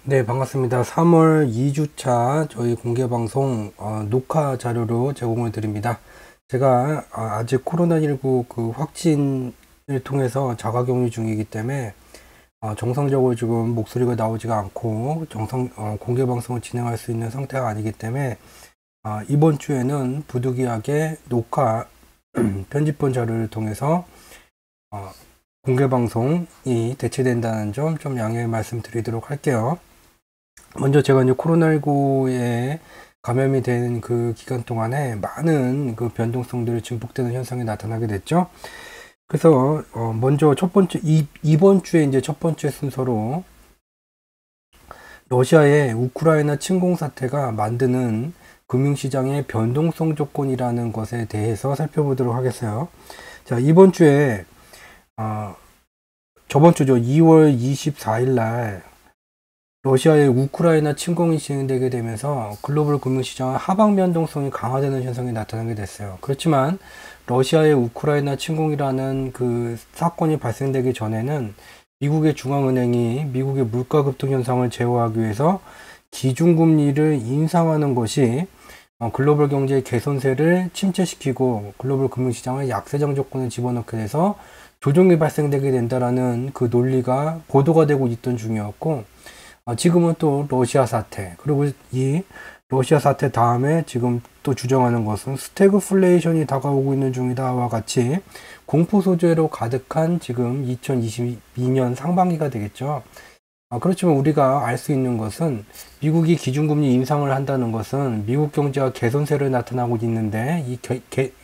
네, 반갑습니다. 3월 2주차 저희 공개방송 녹화 자료로 제공을 드립니다. 제가 아직 코로나19 그 확진을 통해서 자가격리 중이기 때문에 정상적으로 지금 목소리가 나오지가 않고 공개방송을 진행할 수 있는 상태가 아니기 때문에 이번 주에는 부득이하게 녹화 편집본 자료를 통해서 공개방송이 대체된다는 점 좀 양해의 말씀 드리도록 할게요. 먼저 제가 이제 코로나19에 감염이 된 그 기간 동안에 많은 그 변동성들이 증폭되는 현상이 나타나게 됐죠. 그래서 먼저 첫 번째 이번 주에 이제 첫 번째 순서로 러시아의 우크라이나 침공 사태가 만드는 금융시장의 변동성 조건이라는 것에 대해서 살펴보도록 하겠어요. 자, 이번 주에 저번 주죠. 2월 24일 날 러시아의 우크라이나 침공이 진행되게 되면서 글로벌 금융시장은 하방 변동성이 강화되는 현상이 나타나게 됐어요. 그렇지만 러시아의 우크라이나 침공이라는 그 사건이 발생되기 전에는 미국의 중앙은행이 미국의 물가 급등 현상을 제어하기 위해서 기준금리를 인상하는 것이 글로벌 경제의 개선세를 침체시키고 글로벌 금융시장을 약세장 조건에 집어넣게 돼서 조정이 발생되게 된다라는 그 논리가 보도가 되고 있던 중이었고, 지금은 또 러시아 사태, 그리고 이 러시아 사태 다음에 지금 또 주장하는 것은 스태그플레이션이 다가오고 있는 중이다와 같이 공포 소재로 가득한 지금 2022년 상반기가 되겠죠. 그렇지만 우리가 알 수 있는 것은 미국이 기준금리 인상을 한다는 것은 미국 경제가 개선세를 나타나고 있는데 이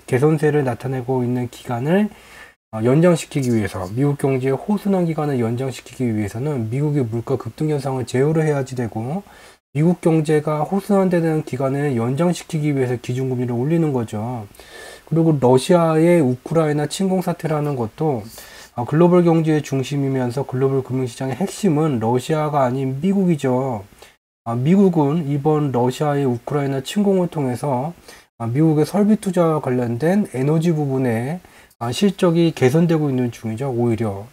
개선세를 나타내고 있는 기간을 연장시키기 위해서, 미국 경제의 호순한 기간을 연장시키기 위해서는 미국의 물가 급등 현상을 제어를 해야지 되고, 미국 경제가 호순한되는 기간을 연장시키기 위해서 기준금리를 올리는 거죠. 그리고 러시아의 우크라이나 침공 사태라는 것도 글로벌 경제의 중심이면서 글로벌 금융시장의 핵심은 러시아가 아닌 미국이죠. 미국은 이번 러시아의 우크라이나 침공을 통해서 미국의 설비 투자와 관련된 에너지 부분에 실적이 개선되고 있는 중이죠, 오히려.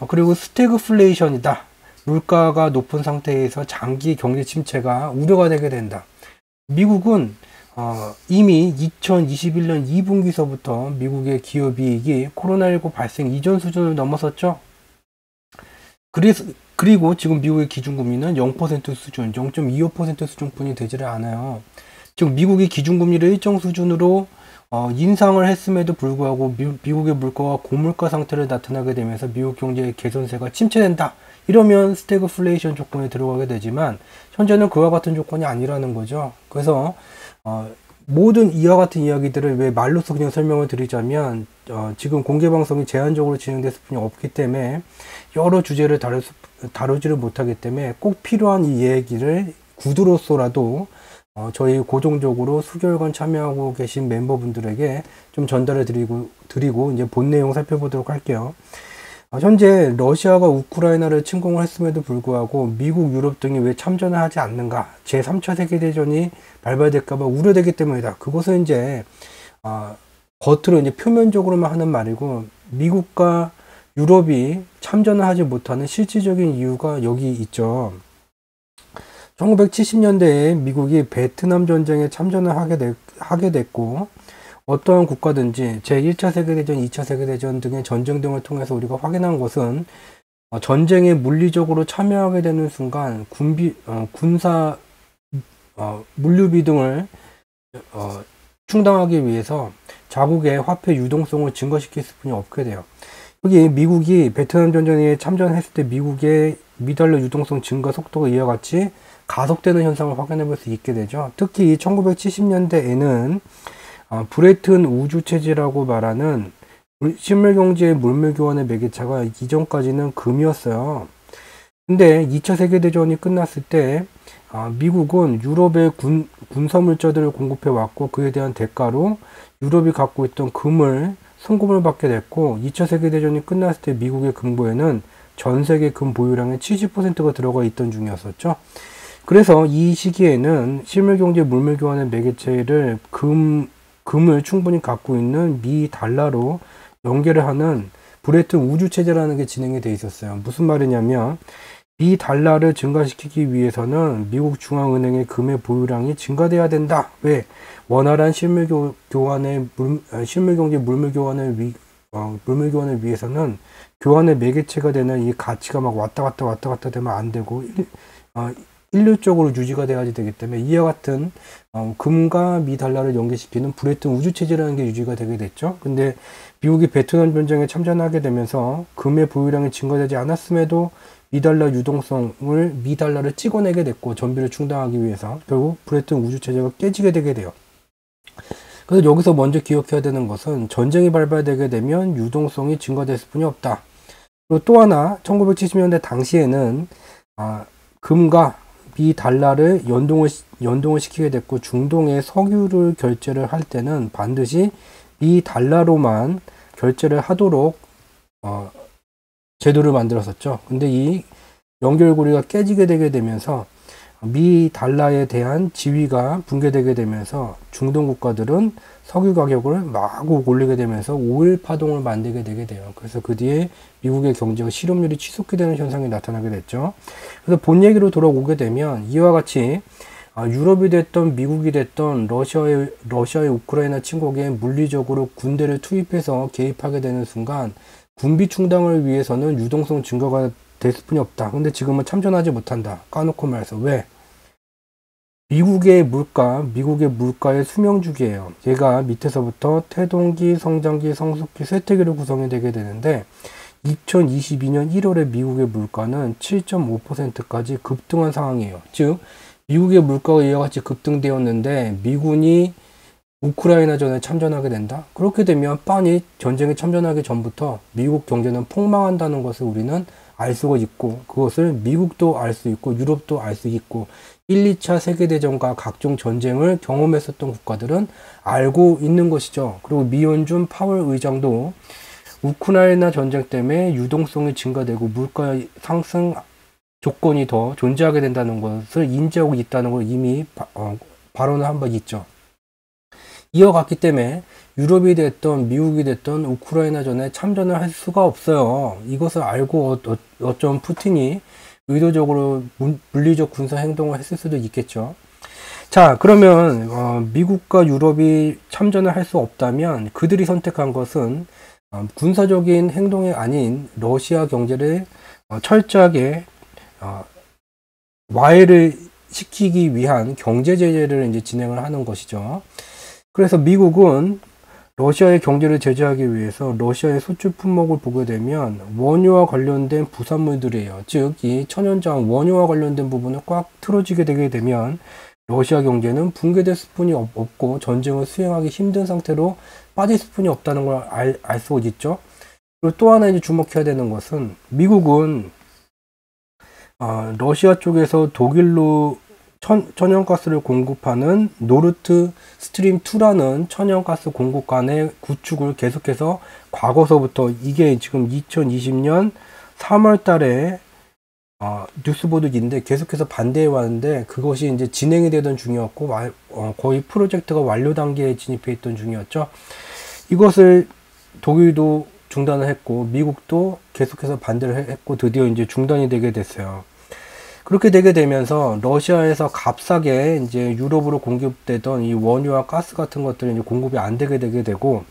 그리고 스태그플레이션이다. 물가가 높은 상태에서 장기 경제 침체가 우려가 되게 된다. 미국은 이미 2021년 2분기서부터 미국의 기업이익이 코로나19 발생 이전 수준을 넘어섰죠. 그리고 지금 미국의 기준금리는 0% 수준, 0.25% 수준뿐이 되지를 않아요. 즉 미국이 기준금리를 일정 수준으로 인상을 했음에도 불구하고 미국의 물가가 고물가 상태를 나타나게 되면서 미국 경제의 개선세가 침체된다. 이러면 스태그플레이션 조건에 들어가게 되지만 현재는 그와 같은 조건이 아니라는 거죠. 그래서 모든 이와 같은 이야기들을 왜 말로써 그냥 설명을 드리자면 지금 공개방송이 제한적으로 진행됐을 뿐이 없기 때문에 여러 주제를 다루지를 못하기 때문에 꼭 필요한 이 얘기를 구두로서라도 저희 고정적으로 수개월간 참여하고 계신 멤버분들에게 좀 전달해 드리고 이제 본 내용 살펴보도록 할게요. 현재 러시아가 우크라이나를 침공을 했음에도 불구하고 미국, 유럽 등이 왜 참전을 하지 않는가? 제3차 세계대전이 발발될까봐 우려되기 때문이다. 그것은 이제 겉으로 이제 표면적으로만 하는 말이고, 미국과 유럽이 참전을 하지 못하는 실질적인 이유가 여기 있죠. 1970년대에 미국이 베트남 전쟁에 참전을 하게 됐고, 어떠한 국가든지 제1차 세계대전, 2차 세계대전 등의 전쟁 등을 통해서 우리가 확인한 것은 전쟁에 물리적으로 참여하게 되는 순간 군사 물류비 등을 충당하기 위해서 자국의 화폐 유동성을 증가시킬 수뿐이 없게 돼요. 여기 미국이 베트남 전쟁에 참전했을 때 미국의 미달러 유동성 증가 속도가 이와 같이 가속되는 현상을 확인해 볼 수 있게 되죠. 특히 1970년대에는 브레튼 우주체제라고 말하는 실물경제의 물물교환의 매개차가 이전까지는 금이었어요. 근데 2차 세계대전이 끝났을 때 미국은 유럽에 군사물자들을 공급해 왔고, 그에 대한 대가로 유럽이 갖고 있던 금을 송금을 받게 됐고, 2차 세계대전이 끝났을 때 미국의 금고에는 전 세계 금 보유량의 70%가 들어가 있던 중이었었죠. 그래서 이 시기에는 실물경제 물물교환의 매개체를 금을 충분히 갖고 있는 미 달러로 연계를 하는 브레튼 우주체제라는 게 진행이 돼 있었어요. 무슨 말이냐면 미달러를 증가시키기 위해서는 미국 중앙은행의 금의 보유량이 증가돼야 된다. 왜? 원활한 실물경제 물물 교환을 위해서는 교환의 매개체가 되는 이 가치가 막 왔다 갔다 되면 안 되고 일률적으로 유지가 돼야지 되기 때문에 이와 같은 금과 미달러를 연계시키는 브레튼 우주체제라는 게 유지가 되게 됐죠. 근데 미국이 베트남 전쟁에 참전하게 되면서 금의 보유량이 증가되지 않았음에도 미달러 유동성을 미달러를 찍어내게 됐고 전비를 충당하기 위해서 결국 브레튼 우주체제가 깨지게 되게 돼요. 그래서 여기서 먼저 기억해야 되는 것은 전쟁이 발발되게 되면 유동성이 증가됐을 뿐이 없다. 그리고 또 하나 1970년대 당시에는 금과 미달러를 연동을 시키게 됐고 중동에 석유를 결제를 할 때는 반드시 미달러로만 결제를 하도록 제도를 만들었었죠. 근데 이 연결고리가 깨지게 되게 되면서 미달러에 대한 지위가 붕괴되게 되면서 중동 국가들은 석유 가격을 마구 올리게 되면서 오일 파동을 만들게 되게 돼요. 그래서 그 뒤에 미국의 경제가 실업률이 치솟게 되는 현상이 나타나게 됐죠. 그래서 본 얘기로 돌아오게 되면 이와 같이 유럽이 됐던 미국이 됐던 러시아의 우크라이나 침공에 물리적으로 군대를 투입해서 개입하게 되는 순간 군비 충당을 위해서는 유동성 증가가 됐을 뿐이 없다. 근데 지금은 참전하지 못한다. 까놓고 말해서. 왜? 미국의 물가의 수명주기예요. 얘가 밑에서부터 태동기, 성장기, 성숙기, 쇠퇴기로 구성이 되게 되는데 2022년 1월에 미국의 물가는 7.5%까지 급등한 상황이에요. 즉 미국의 물가가 이와 같이 급등되었는데 미군이 우크라이나전에 참전하게 된다? 그렇게 되면 빤히 전쟁에 참전하기 전부터 미국 경제는 폭망한다는 것을 우리는 알 수가 있고 그것을 미국도 알 수 있고 유럽도 알 수 있고 1, 2차 세계대전과 각종 전쟁을 경험했었던 국가들은 알고 있는 것이죠. 그리고 미연준 파월 의장도 우크라이나 전쟁 때문에 유동성이 증가되고 물가 상승 조건이 더 존재하게 된다는 것을 인지하고 있다는 걸 이미 발언을 한 바 있죠. 이어갔기 때문에 유럽이 됐던 미국이 됐던 우크라이나전에 참전을 할 수가 없어요. 이것을 알고 어쩜 푸틴이 의도적으로 물리적 군사 행동을 했을 수도 있겠죠. 자, 그러면 미국과 유럽이 참전을 할 수 없다면 그들이 선택한 것은 군사적인 행동이 아닌 러시아 경제를 철저하게 와해를 시키기 위한 경제 제재를 이제 진행을 하는 것이죠. 그래서 미국은 러시아의 경제를 제재하기 위해서 러시아의 수출 품목을 보게 되면 원유와 관련된 부산물들이에요. 즉, 이 천연자원 원유와 관련된 부분을 꽉 틀어지게 되게 되면 러시아 경제는 붕괴될 수뿐이 없고 전쟁을 수행하기 힘든 상태로 빠질 수뿐이 없다는 걸 알 수 있죠. 그리고 또 하나 이제 주목해야 되는 것은 미국은 러시아 쪽에서 독일로 천연가스를 공급하는 노르트 스트림 2라는 천연가스 공급관의 구축을 계속해서 과거서부터 이게 지금 2020년 3월 달에 뉴스보도인데 계속해서 반대해 왔는데 그것이 이제 진행이 되던 중이었고 거의 프로젝트가 완료 단계에 진입해 있던 중이었죠. 이것을 독일도 중단을 했고 미국도 계속해서 반대를 했고 드디어 이제 중단이 되게 됐어요. 그렇게 되게 되면서 러시아에서 값싸게 이제 유럽으로 공급되던 이 원유와 가스 같은 것들이 이제 공급이 안 되게 되고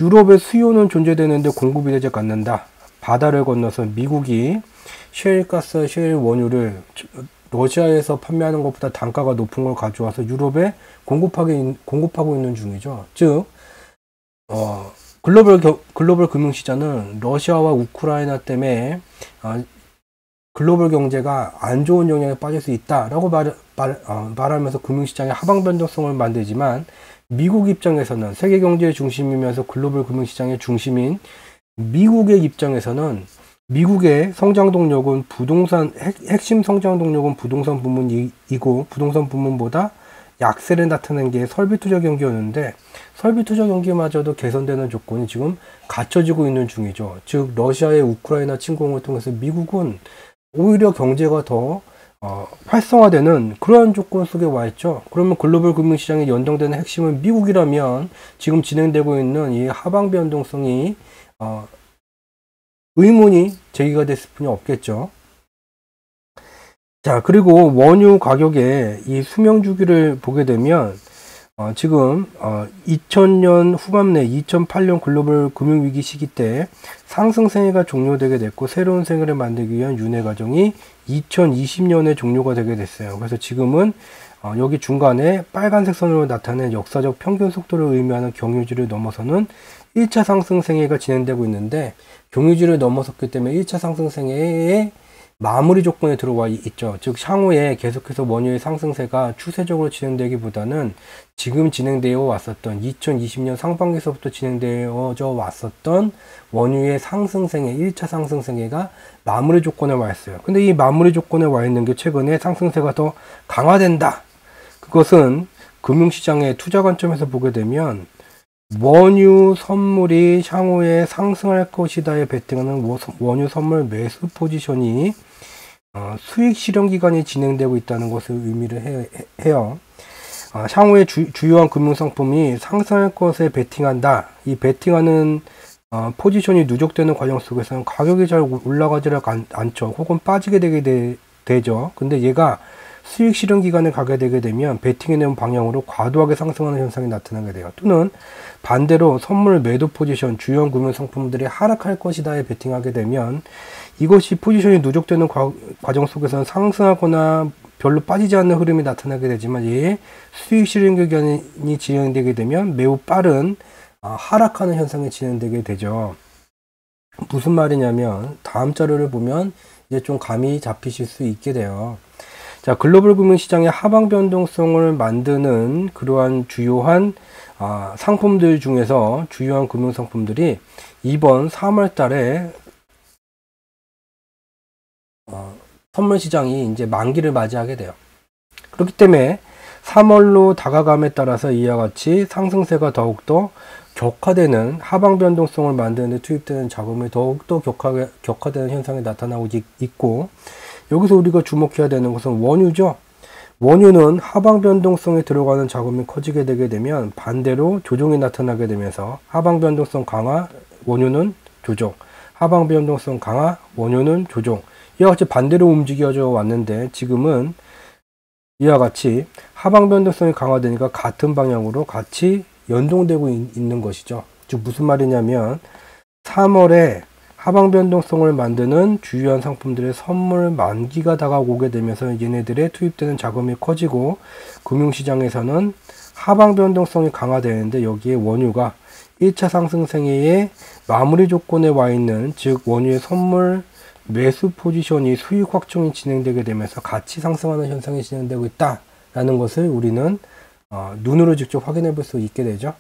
유럽의 수요는 존재되는데 공급이 되지 않는다. 바다를 건너서 미국이 셰일가스, 셰일 원유를 러시아에서 판매하는 것보다 단가가 높은 걸 가져와서 유럽에 공급하고 있는 중이죠. 즉, 글로벌 금융시장은 러시아와 우크라이나 때문에 글로벌 경제가 안 좋은 영향에 빠질 수 있다라고 말하면서 금융시장의 하방 변동성을 만들지만 미국 입장에서는 세계 경제의 중심이면서 글로벌 금융시장의 중심인 미국의 입장에서는 미국의 성장 동력은 핵심 성장 동력은 부동산 부문이고 부동산 부문보다 약세를 나타낸 게 설비 투자 경기였는데 설비 투자 경기마저도 개선되는 조건이 지금 갖춰지고 있는 중이죠. 즉 러시아의 우크라이나 침공을 통해서 미국은 오히려 경제가 더 활성화되는 그러한 조건 속에 와 있죠. 그러면 글로벌 금융시장에 연동되는 핵심은 미국이라면 지금 진행되고 있는 이 하방 변동성이 의문이 제기가 됐을 뿐이 없겠죠. 자, 그리고 원유 가격의 이 수명 주기를 보게 되면 지금 2000년 후반내 2008년 글로벌 금융위기 시기 때 상승세가 종료되게 됐고 새로운 생을 만들기 위한 윤회 과정이 2020년에 종료가 되게 됐어요. 그래서 지금은 여기 중간에 빨간색 선으로 나타낸 역사적 평균 속도를 의미하는 경유지를 넘어서는 1차 상승세가 진행되고 있는데, 경유지를 넘어섰기 때문에 1차 상승세의 마무리 조건에 들어와 있죠. 즉 향후에 계속해서 원유의 상승세가 추세적으로 진행되기보다는 지금 진행되어 왔었던 2020년 상반기서부터 진행되어져 왔었던 원유의 상승세의 1차 상승세가 마무리 조건에 와 있어요. 근데 이 마무리 조건에 와 있는 게 최근에 상승세가 더 강화된다. 그것은 금융시장의 투자 관점에서 보게 되면 원유 선물이 향후에 상승할 것이다에 베팅하는 원유 선물 매수 포지션이 수익 실현 기간이 진행되고 있다는 것을 의미를 해요. 향후에 주요한 금융상품이 상승할 것에 베팅한다. 이 베팅하는 포지션이 누적되는 과정 속에서는 가격이 잘 올라가지 않죠. 혹은 빠지게 되죠. 근데 얘가 수익 실현 기간에 가게 되게 되면 베팅해내는 방향으로 과도하게 상승하는 현상이 나타나게 돼요. 또는 반대로 선물 매도 포지션, 주요 금융 상품들이 하락할 것이다에 베팅하게 되면 이것이 포지션이 누적되는 과정 속에서는 상승하거나 별로 빠지지 않는 흐름이 나타나게 되지만 얘의 수익 실현 기간이 진행되게 되면 매우 빠른 하락하는 현상이 진행되게 되죠. 무슨 말이냐면 다음 자료를 보면 이제 좀 감이 잡히실 수 있게 돼요. 자, 글로벌 금융시장의 하방 변동성을 만드는 그러한 주요한 상품들 중에서 주요한 금융상품들이 이번 3월 달에 선물 시장이 이제 만기를 맞이하게 돼요. 그렇기 때문에 3월로 다가감에 따라서 이와 같이 상승세가 더욱더 격화되는 하방 변동성을 만드는 데 투입되는 자금이 더욱더 격화되는 현상이 나타나고 있고, 여기서 우리가 주목해야 되는 것은 원유죠. 원유는 하방 변동성에 들어가는 자금이 커지게 되게 되면 반대로 조정이 나타나게 되면서 하방 변동성 강화, 원유는 조정, 하방 변동성 강화, 원유는 조정, 이와 같이 반대로 움직여져 왔는데 지금은 이와 같이 하방 변동성이 강화되니까 같은 방향으로 같이 연동되고 있는 것이죠. 즉 무슨 말이냐면 3월에 하방 변동성을 만드는 주요한 상품들의 선물 만기가 다가오게 되면서 얘네들의 투입되는 자금이 커지고 금융시장에서는 하방 변동성이 강화되는데 여기에 원유가 1차 상승세의 마무리 조건에 와 있는, 즉 원유의 선물 매수 포지션이 수익 확정이 진행되게 되면서 같이 상승하는 현상이 진행되고 있다라는 것을 우리는 눈으로 직접 확인해 볼 수 있게 되죠.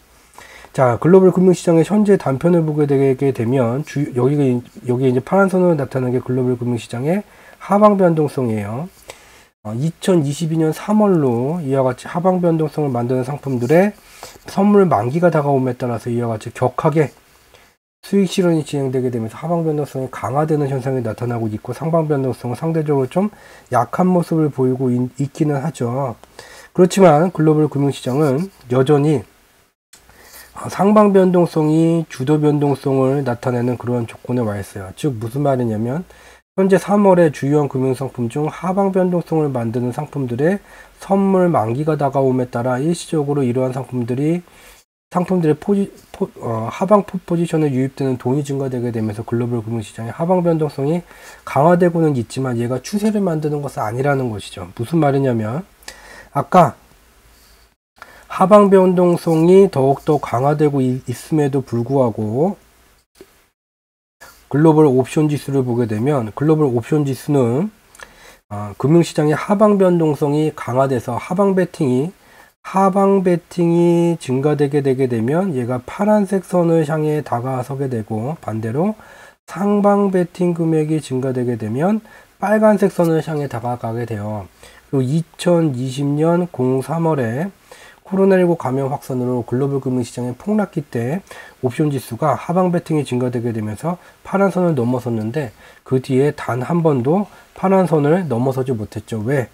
자, 글로벌 금융시장의 현재 단편을 보게 되게 되면 여기 이제 파란 선으로 나타나는 게 글로벌 금융시장의 하방 변동성이에요. 2022년 3월로 이와 같이 하방 변동성을 만드는 상품들의 선물 만기가 다가옴에 따라서 이와 같이 격하게 수익 실현이 진행되게 되면서 하방 변동성이 강화되는 현상이 나타나고 있고, 상방 변동성은 상대적으로 좀 약한 모습을 보이고 있기는 하죠. 그렇지만 글로벌 금융시장은 여전히 상방 변동성이 주도 변동성을 나타내는 그러한 조건에 와 있어요. 즉 무슨 말이냐면 현재 3월에 주요한 금융상품 중 하방 변동성을 만드는 상품들의 선물 만기가 다가옴에 따라 일시적으로 이러한 상품들의 하방 포지션에 유입되는 돈이 증가되게 되면서 글로벌 금융시장의 하방 변동성이 강화되고는 있지만 얘가 추세를 만드는 것은 아니라는 것이죠. 무슨 말이냐면 아까 하방 변동성이 더욱더 강화되고 있음에도 불구하고 글로벌 옵션 지수를 보게 되면 글로벌 옵션 지수는 금융시장의 하방 변동성이 강화돼서 하방 베팅이 증가되게 되게 되면 얘가 파란색 선을 향해 다가서게 되고, 반대로 상방 베팅 금액이 증가되게 되면 빨간색 선을 향해 다가가게 돼요. 그리고 2020년 03월에 코로나19 감염 확산으로 글로벌 금융시장의 폭락기 때 옵션 지수가 하방 베팅이 증가되게 되면서 파란 선을 넘어섰는데 그 뒤에 단 한 번도 파란 선을 넘어서지 못했죠. 왜?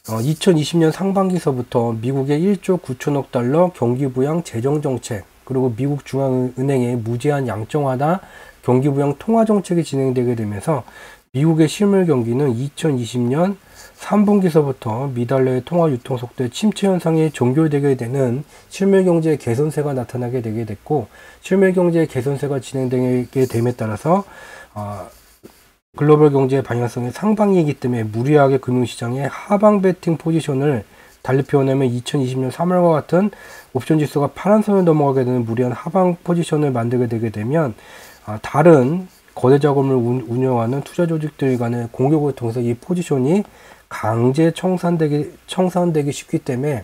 2020년 상반기서부터 미국의 1조 9천억 달러 경기부양 재정정책, 그리고 미국 중앙은행의 무제한 양정화나 경기부양 통화정책이 진행되게 되면서 미국의 실물 경기는 2020년 3분기서부터 미달러의 통화 유통 속도의 침체 현상이 종결되게 되는 실물 경제의 개선세가 나타나게 되게 됐고, 실물 경제의 개선세가 진행되게 됨에 따라서 글로벌 경제의 방향성이 상방이기 때문에 무리하게 금융시장의 하방 베팅 포지션을 달리 표현하면 2020년 3월과 같은 옵션 지수가 파란 선을 넘어가게 되는 무리한 하방 포지션을 만들게 되게 되면 다른 거래 자금을 운영하는 투자 조직들 간의 공격을 통해서 이 포지션이 강제 청산되기 쉽기 때문에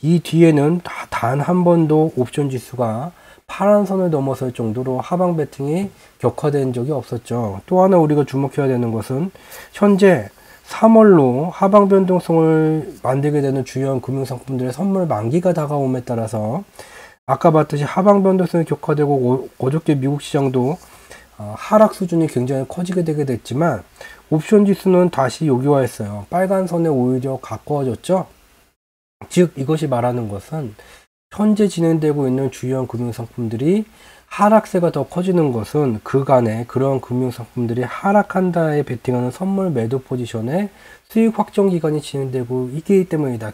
이 뒤에는 단 한 번도 옵션 지수가 파란 선을 넘어설 정도로 하방 베팅이 격화된 적이 없었죠. 또 하나 우리가 주목해야 되는 것은 현재 3월로 하방 변동성을 만들게 되는 주요한 금융상품들의 선물 만기가 다가옴에 따라서 아까 봤듯이 하방 변동성이 격화되고 어저께 미국 시장도 하락 수준이 굉장히 커지게 되게 됐지만 옵션 지수는 다시 요기화했어요. 빨간 선에 오히려 가까워졌죠. 즉 이것이 말하는 것은 현재 진행되고 있는 주요한 금융상품들이 하락세가 더 커지는 것은 그간에 그런 금융상품들이 하락한다에 베팅하는 선물 매도 포지션에 수익 확정 기간이 진행되고 있기 때문이다.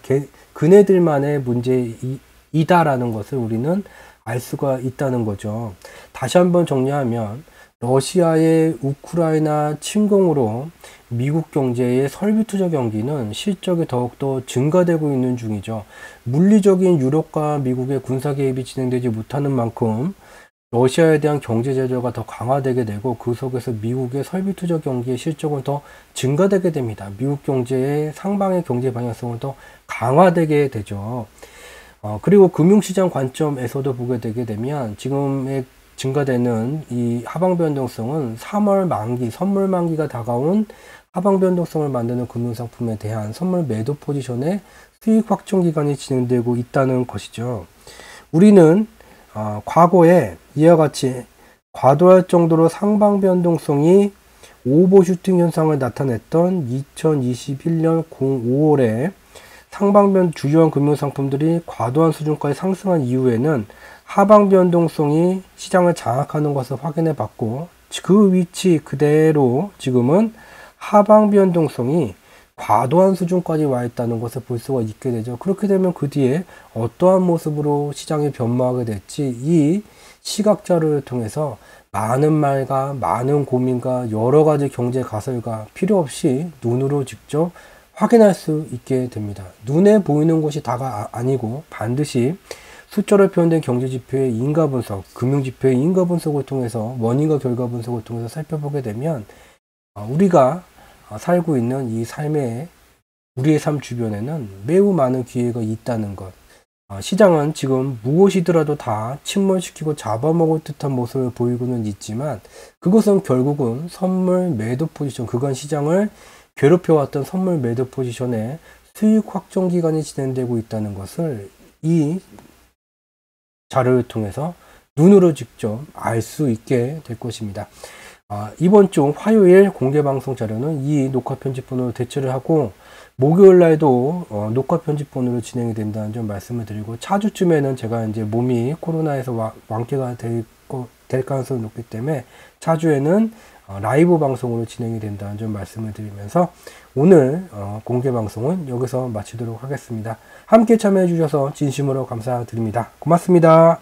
그네들만의 문제이다라는 것을 우리는 알 수가 있다는 거죠. 다시 한번 정리하면 러시아의 우크라이나 침공으로 미국 경제의 설비 투자 경기는 실적이 더욱더 증가되고 있는 중이죠. 물리적인 유럽과 미국의 군사 개입이 진행되지 못하는 만큼 러시아에 대한 경제 제재가 더 강화되게 되고 그 속에서 미국의 설비 투자 경기의 실적은 더 증가되게 됩니다. 미국 경제의 상방의 경제 방향성은 더 강화되게 되죠. 그리고 금융시장 관점에서도 보게 되게 되면 지금의 증가되는 이 하방 변동성은 3월 만기, 선물 만기가 다가온 하방 변동성을 만드는 금융상품에 대한 선물 매도 포지션의 수익 확정 기간이 진행되고 있다는 것이죠. 우리는 과거에 이와 같이 과도할 정도로 상방 변동성이 오버슈팅 현상을 나타냈던 2021년 5월에 상방 주요한 금융상품들이 과도한 수준까지 상승한 이후에는 하방 변동성이 시장을 장악하는 것을 확인해 봤고 그 위치 그대로 지금은 하방 변동성이 과도한 수준까지 와 있다는 것을 볼 수가 있게 되죠. 그렇게 되면 그 뒤에 어떠한 모습으로 시장이 변모하게 될지 이 시각자료를 통해서 많은 말과 많은 고민과 여러 가지 경제 가설과 필요 없이 눈으로 직접 확인할 수 있게 됩니다. 눈에 보이는 것이 다가 아니고 반드시 숫자로 표현된 경제지표의 인가 분석, 금융지표의 인가 분석을 통해서 원인과 결과 분석을 통해서 살펴보게 되면 우리가 살고 있는 이 삶의 우리의 삶 주변에는 매우 많은 기회가 있다는 것. 시장은 지금 무엇이더라도 다 침몰시키고 잡아먹을 듯한 모습을 보이고는 있지만 그것은 결국은 선물 매도 포지션, 그간 시장을 괴롭혀왔던 선물 매도 포지션에 수익 확정 기간이 진행되고 있다는 것을 이 자료를 통해서 눈으로 직접 알 수 있게 될 것입니다. 이번 주 화요일 공개 방송 자료는 이 녹화 편집본으로 대체를 하고 목요일 날도 녹화 편집본으로 진행이 된다는 점 말씀을 드리고 차주쯤에는 제가 이제 몸이 코로나에서 완쾌가 될 가능성이 높기 때문에 차주에는 라이브 방송으로 진행이 된다는 점 말씀을 드리면서 오늘 공개 방송은 여기서 마치도록 하겠습니다. 함께 참여해 주셔서 진심으로 감사드립니다. 고맙습니다.